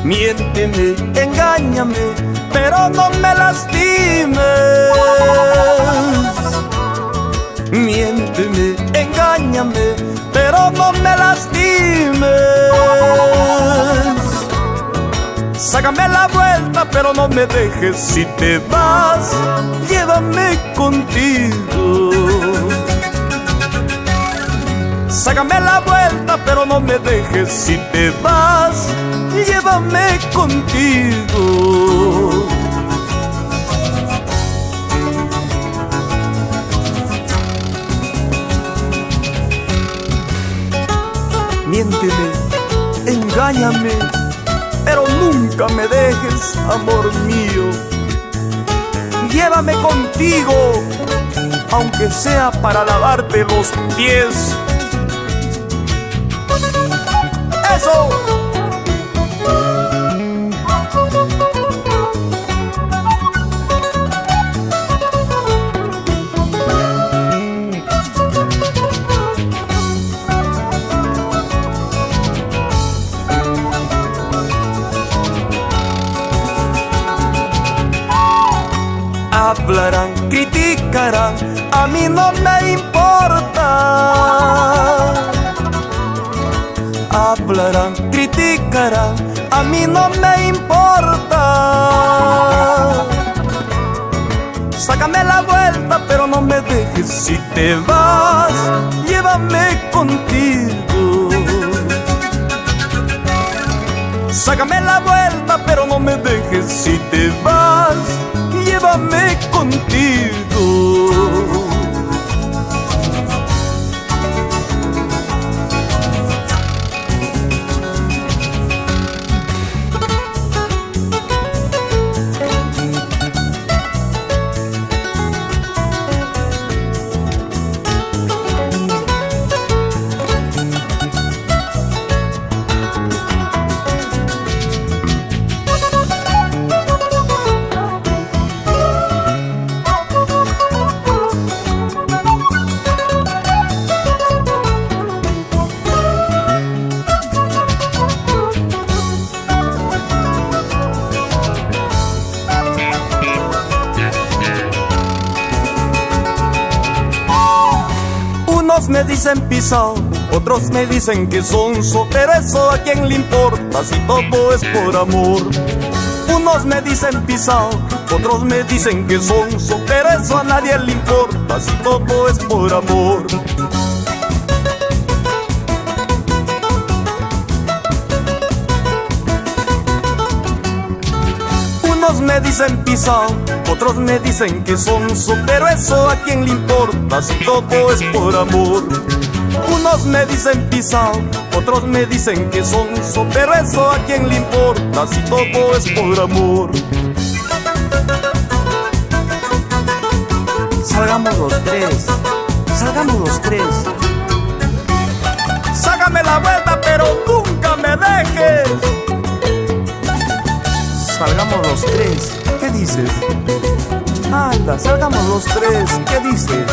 Miénteme, engáñame, pero no me lastimes. Miénteme, engáñame, pero no me lastimes. Sácame la vuelta, pero no me dejes. Si te vas, llévame contigo. Sácame la vuelta, pero no me dejes. Si te vas, llévame contigo. Miénteme, engáñame, pero nunca me dejes, amor mío. Llévame contigo, aunque sea para lavarte los pies. ¡Eso! Hablarán, criticarán, a mí no me importa. Hablarán, criticarán, a mí no me importa. Sácame la vuelta, pero no me dejes. Si te vas, llévame contigo. Sácame la vuelta, pero no me dejes. Si te vas, llévame contigo. Unos me dicen pisado, otros me dicen que sonso, pero eso a quién le importa si todo es por amor. Unos me dicen pisado, otros me dicen que sonso, pero eso a nadie le importa si todo es por amor. Unos me dicen pisado, otros me dicen que sonso, pero eso a quién le importa si todo es por amor. Unos me dicen pisado, otros me dicen que sonso, pero eso a quién le importa si todo es por amor. Salgamos los tres, salgamos los tres. Sácame la vuelta, pero nunca me dejes. Salgamos los tres, ¿qué dices? Anda, salgamos los tres, ¿qué dices?